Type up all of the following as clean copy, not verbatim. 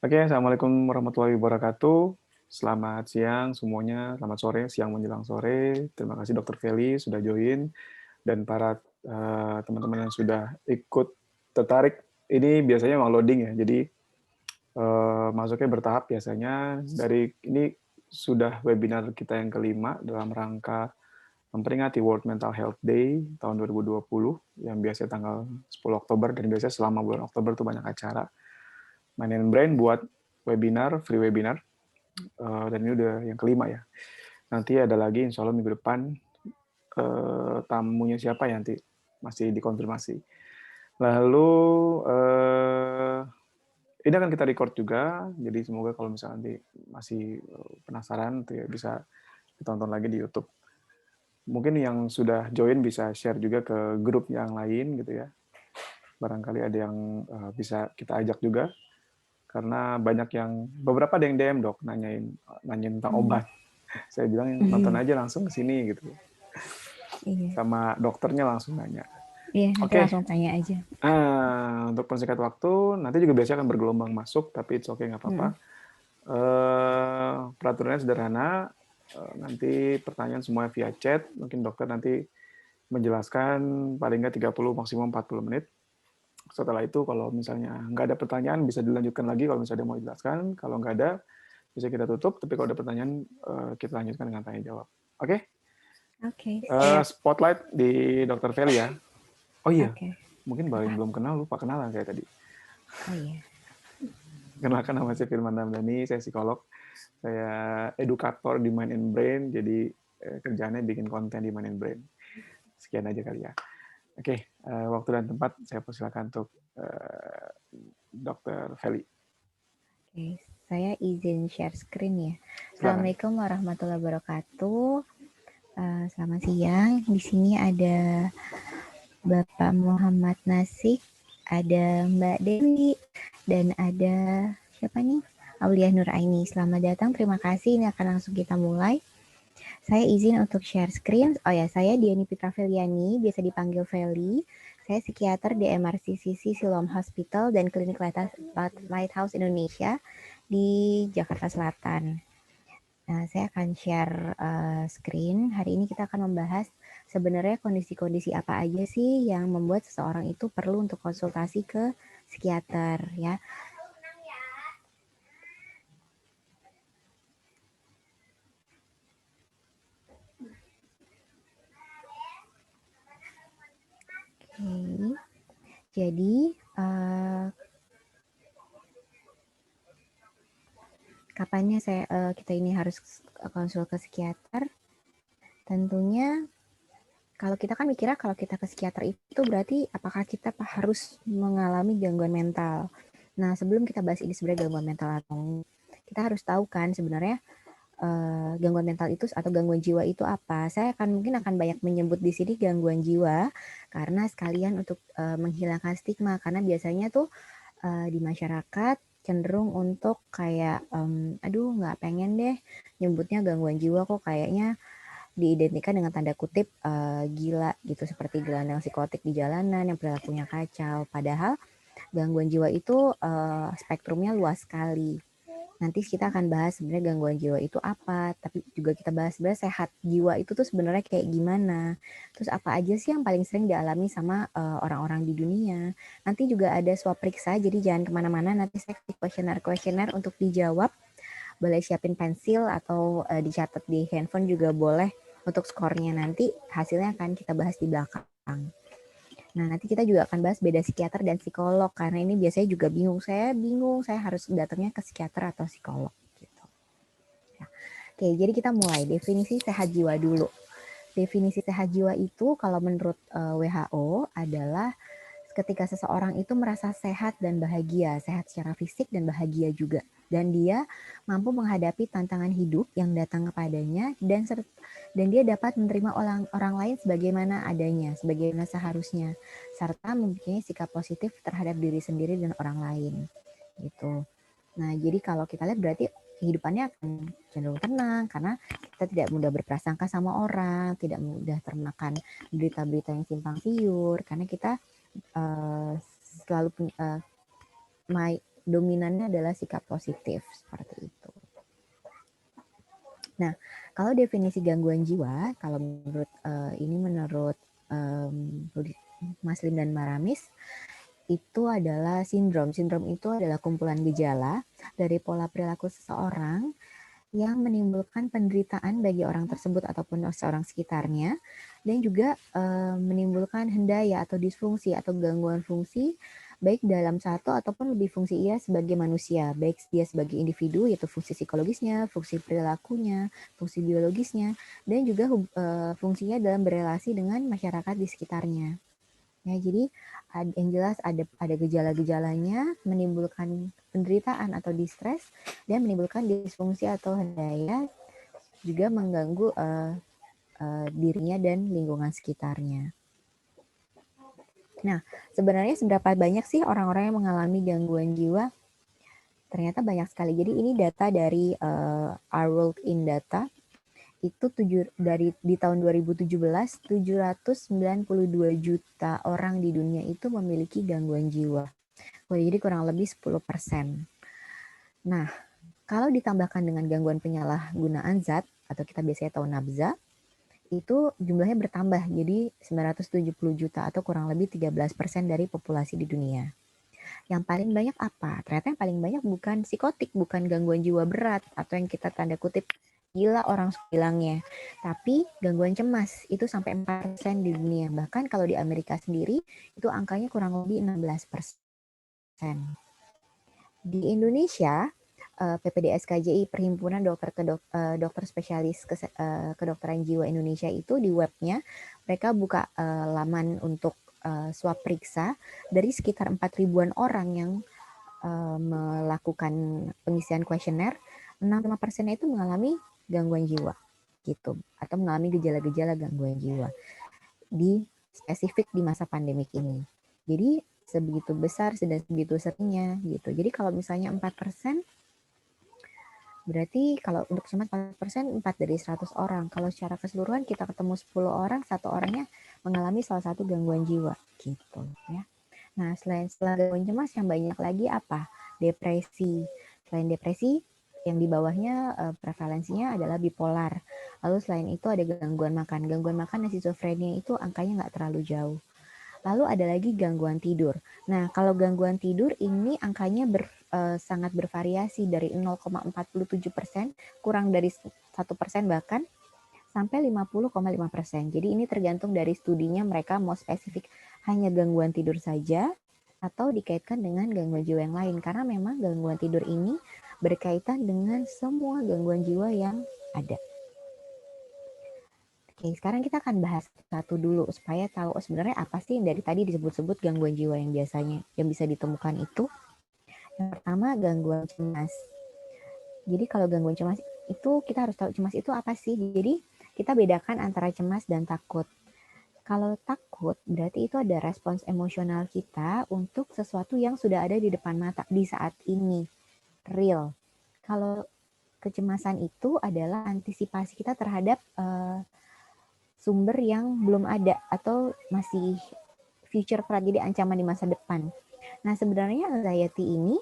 Oke, Assalamualaikum warahmatullahi wabarakatuh. Selamat siang semuanya, selamat sore, siang menjelang sore. Terima kasih Dokter Feli sudah join dan para teman-teman yang sudah ikut tertarik. Ini biasanya memang loading ya, jadi masuknya bertahap biasanya. Dari ini sudah webinar kita yang kelima dalam rangka memperingati World Mental Health Day tahun 2020 yang biasanya tanggal 10 Oktober dan biasanya selama bulan Oktober itu banyak acara. Mainin Brain buat webinar, free webinar, dan ini udah yang kelima ya. Nanti ada lagi insya Allah minggu depan, tamunya siapa ya nanti masih dikonfirmasi. Lalu ini akan kita record juga, jadi semoga kalau misalnya nanti masih penasaran tuh ya bisa ditonton lagi di YouTube. Mungkin yang sudah join bisa share juga ke grup yang lain gitu ya. Barangkali ada yang bisa kita ajak juga karena banyak yang beberapa ada yang DM dok nanyain tentang obat. Saya bilang nonton aja langsung ke sini gitu. Iya. Sama dokternya langsung nanya. Iya, nanti Oke. langsung tanya aja. Untuk persingkat waktu nanti juga biasanya akan bergelombang masuk tapi it's okay nggak apa-apa. Peraturannya sederhana. Nanti pertanyaan semua via chat. Mungkin dokter nanti menjelaskan paling nggak 30 maksimum 40 menit. Setelah itu kalau misalnya nggak ada pertanyaan bisa dilanjutkan lagi kalau misalnya mau dijelaskan. Kalau nggak ada bisa kita tutup. Tapi kalau ada pertanyaan kita lanjutkan dengan tanya jawab. Oke? Oke, siap. Spotlight di Dr. Feli ya. Oh iya, Oke. mungkin Apa? belum kenal lupa kenalan saya tadi. Oh iya. Kenalkan nama saya Firman Ramdhani, saya psikolog. Saya edukator di Mind and Brain, jadi kerjaannya bikin konten di Mind and Brain. Sekian aja kali ya. Oke, waktu dan tempat saya persilakan untuk Dr. Feli. Oke, saya izin share screen ya. Silakan. Assalamualaikum warahmatullahi wabarakatuh. Selamat siang. Di sini ada Bapak Muhammad Nasik, ada Mbak Dewi, dan ada siapa nih? Aulia Nuraini. Selamat datang. Terima kasih. Ini akan langsung kita mulai. Saya izin untuk share screen. Oh ya, saya Diani Pitra Feliani, biasa dipanggil Feli. Saya psikiater di MRCCC Siloam Hospital dan Klinik Lighthouse Indonesia di Jakarta Selatan. Nah, saya akan share screen. Hari ini kita akan membahas sebenarnya kondisi-kondisi apa aja sih yang membuat seseorang itu perlu untuk konsultasi ke psikiater ya. Oke. Jadi kapannya kita ini harus konsul ke psikiater? Tentunya kalau kita kan mikirnya kalau kita ke psikiater itu berarti apakah kita harus mengalami gangguan mental. Nah, sebelum kita bahas ini sebenarnya gangguan mental atau kita harus tahu kan sebenarnya gangguan mental itu atau gangguan jiwa itu apa. Saya mungkin akan banyak menyebut di sini gangguan jiwa karena sekalian untuk menghilangkan stigma karena biasanya tuh di masyarakat cenderung untuk kayak aduh nggak pengen deh nyebutnya gangguan jiwa kok kayaknya diidentikan dengan tanda kutip gila gitu seperti gelandang psikotik di jalanan yang perilakunya kacau. Padahal gangguan jiwa itu spektrumnya luas sekali. Nanti kita akan bahas sebenarnya gangguan jiwa itu apa, tapi juga kita bahas sebenarnya sehat jiwa itu tuh sebenarnya kayak gimana. Terus apa aja sih yang paling sering dialami sama orang-orang di dunia. Nanti juga ada swab periksa, jadi jangan kemana-mana. Nanti saya kasih kuesioner untuk dijawab. Boleh siapin pensil atau dicatat di handphone juga boleh. Untuk skornya nanti hasilnya akan kita bahas di belakang. Nah, nanti kita juga akan bahas beda psikiater dan psikolog karena ini biasanya juga bingung. Saya bingung, saya harus datangnya ke psikiater atau psikolog gitu. Ya. Oke, jadi kita mulai definisi sehat jiwa dulu. Definisi sehat jiwa itu kalau menurut WHO adalah ketika seseorang itu merasa sehat dan bahagia, sehat secara fisik dan bahagia juga. Dan dia mampu menghadapi tantangan hidup yang datang kepadanya dan dia dapat menerima orang lain sebagaimana adanya, sebagaimana seharusnya, serta mempunyai sikap positif terhadap diri sendiri dan orang lain. Gitu. Nah, jadi kalau kita lihat berarti kehidupannya akan cenderung tenang karena kita tidak mudah berprasangka sama orang, tidak mudah termakan berita-berita yang simpang siur karena kita selalu dominannya adalah sikap positif seperti itu. Nah, kalau definisi gangguan jiwa, kalau menurut Maslim dan Maramis, itu adalah sindrom. Sindrom itu adalah kumpulan gejala dari pola perilaku seseorang yang menimbulkan penderitaan bagi orang tersebut ataupun seorang sekitarnya, dan juga menimbulkan hendaya atau disfungsi atau gangguan fungsi baik dalam satu ataupun lebih fungsi ia sebagai manusia, baik dia sebagai individu yaitu fungsi psikologisnya, fungsi perilakunya, fungsi biologisnya, dan juga fungsinya dalam berelasi dengan masyarakat di sekitarnya. Ya, jadi yang jelas ada gejala-gejalanya menimbulkan penderitaan atau distres dan menimbulkan disfungsi atau hendaya, juga mengganggu dirinya dan lingkungan sekitarnya. Nah, sebenarnya seberapa banyak sih orang-orang yang mengalami gangguan jiwa? Ternyata banyak sekali. Jadi ini data dari Our World in Data. Itu di tahun 2017, 792 juta orang di dunia itu memiliki gangguan jiwa. Jadi kurang lebih 10%. Nah, kalau ditambahkan dengan gangguan penyalahgunaan zat, atau kita biasanya tahu nafza, itu jumlahnya bertambah jadi 970 juta atau kurang lebih 13% dari populasi di dunia. Yang paling banyak apa? Ternyata yang paling banyak bukan psikotik, bukan gangguan jiwa berat atau yang kita tanda kutip gila orang bilangnya, tapi gangguan cemas itu sampai 4% di dunia. Bahkan kalau di Amerika sendiri itu angkanya kurang lebih 16%. Di Indonesia, PPDS-KJI Perhimpunan Dokter Spesialis Kedokteran Jiwa Indonesia itu di webnya mereka buka laman untuk swab periksa dari sekitar 4.000-an orang yang melakukan pengisian kuesioner, 65% itu mengalami gangguan jiwa gitu atau mengalami gejala-gejala gangguan jiwa di spesifik di masa pandemik ini. Jadi sebegitu besar dan sebegitu seringnya gitu. Jadi kalau misalnya 4%, berarti kalau untuk cemas 4%, 4 dari 100 orang. Kalau secara keseluruhan kita ketemu 10 orang, satu orangnya mengalami salah satu gangguan jiwa gitu ya. Nah, setelah gangguan cemas yang banyak lagi apa? Depresi. Selain depresi, yang di bawahnya prevalensinya adalah bipolar. Lalu selain itu ada gangguan makan. Gangguan makan dan schizophrenia itu angkanya nggak terlalu jauh. Lalu ada lagi gangguan tidur. Nah, kalau gangguan tidur ini angkanya sangat bervariasi dari 0,47%, kurang dari 1% bahkan, sampai 50,5%. Jadi ini tergantung dari studinya mereka mau spesifik hanya gangguan tidur saja atau dikaitkan dengan gangguan jiwa yang lain. Karena memang gangguan tidur ini berkaitan dengan semua gangguan jiwa yang ada. Oke, sekarang kita akan bahas satu dulu supaya tahu sebenarnya apa sih yang dari tadi disebut-sebut gangguan jiwa yang biasanya yang bisa ditemukan itu. Yang pertama gangguan cemas. Jadi kalau gangguan cemas itu kita harus tahu cemas itu apa sih. Jadi kita bedakan antara cemas dan takut. Kalau takut berarti itu ada respons emosional kita untuk sesuatu yang sudah ada di depan mata di saat ini, real. Kalau kecemasan itu adalah antisipasi kita terhadap sumber yang belum ada atau masih future threat, jadi ancaman di masa depan. Nah, sebenarnya anxiety ini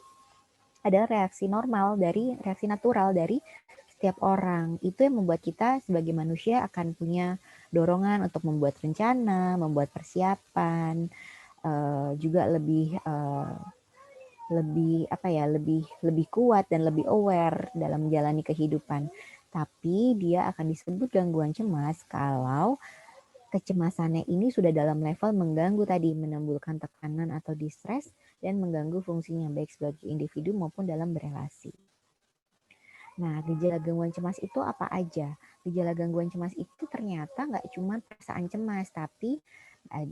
adalah reaksi natural dari setiap orang. Itu yang membuat kita sebagai manusia akan punya dorongan untuk membuat rencana, membuat persiapan, juga lebih kuat dan lebih aware dalam menjalani kehidupan. Tapi dia akan disebut gangguan cemas kalau kecemasannya ini sudah dalam level mengganggu tadi, menimbulkan tekanan atau distres dan mengganggu fungsinya baik sebagai individu maupun dalam berelasi. Nah, gejala gangguan cemas itu apa aja? Gejala gangguan cemas itu ternyata nggak cuma perasaan cemas, tapi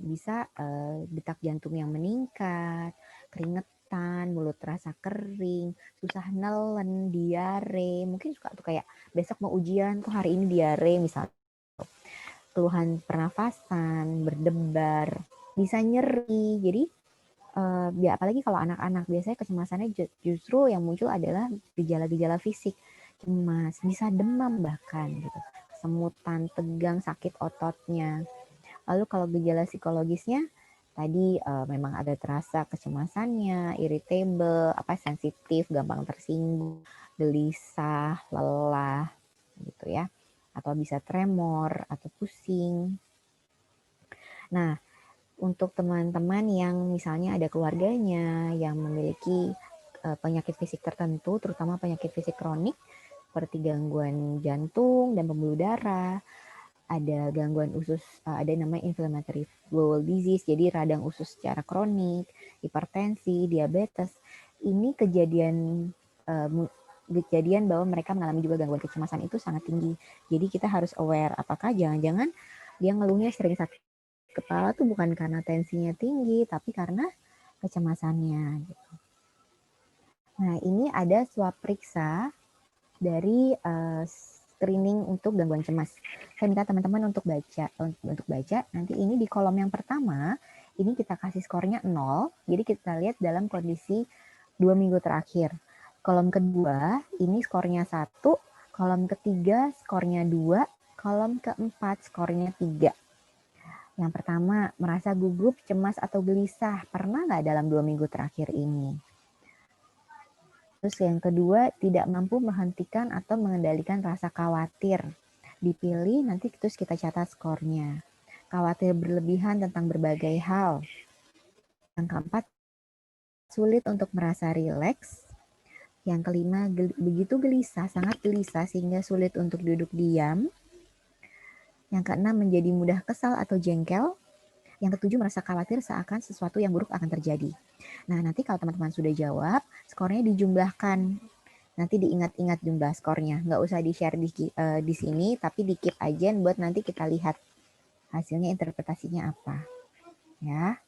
bisa detak jantung yang meningkat, keringetan, mulut terasa kering, susah nelen, diare. Mungkin suka tuh kayak besok mau ujian tuh hari ini diare misalnya. Keluhan pernafasan, berdebar, bisa nyeri. Jadi apalagi kalau anak-anak biasanya kecemasannya justru yang muncul adalah gejala-gejala fisik, cemas, bisa demam bahkan gitu, kesemutan, tegang, sakit ototnya. Lalu kalau gejala psikologisnya tadi memang ada terasa kecemasannya, irritable, sensitif, gampang tersinggung, gelisah, lelah, gitu ya. Atau bisa tremor atau pusing. Nah, untuk teman-teman yang misalnya ada keluarganya yang memiliki penyakit fisik tertentu, terutama penyakit fisik kronik seperti gangguan jantung dan pembuluh darah, ada gangguan usus, ada namanya inflammatory bowel disease, jadi radang usus secara kronik, hipertensi, diabetes. Ini kejadian bahwa mereka mengalami juga gangguan kecemasan itu sangat tinggi. Jadi kita harus aware, apakah jangan-jangan dia ngeluhnya sering sakit kepala tuh bukan karena tensinya tinggi, tapi karena kecemasannya. Gitu. Nah, ini ada swab periksa dari screening untuk gangguan cemas. Saya minta teman-teman untuk baca. Nanti ini di kolom yang pertama, ini kita kasih skornya 0. Jadi kita lihat dalam kondisi 2 minggu terakhir. Kolom kedua, ini skornya 1. Kolom ketiga, skornya 2. Kolom keempat, skornya 3. Yang pertama, merasa gugup, cemas, atau gelisah. Pernah nggak dalam 2 minggu terakhir ini? Terus yang kedua, tidak mampu menghentikan atau mengendalikan rasa khawatir. Dipilih, nanti terus kita catat skornya. Khawatir berlebihan tentang berbagai hal. Yang keempat, sulit untuk merasa rileks. Yang kelima, begitu gelisah, sangat gelisah sehingga sulit untuk duduk diam. Yang keenam, menjadi mudah kesal atau jengkel. Yang ketujuh, merasa khawatir seakan sesuatu yang buruk akan terjadi. Nah, nanti kalau teman-teman sudah jawab, skornya dijumlahkan. Nanti diingat-ingat jumlah skornya. Nggak usah di-share di sini, tapi di-keep aja buat nanti kita lihat hasilnya interpretasinya apa. Ya.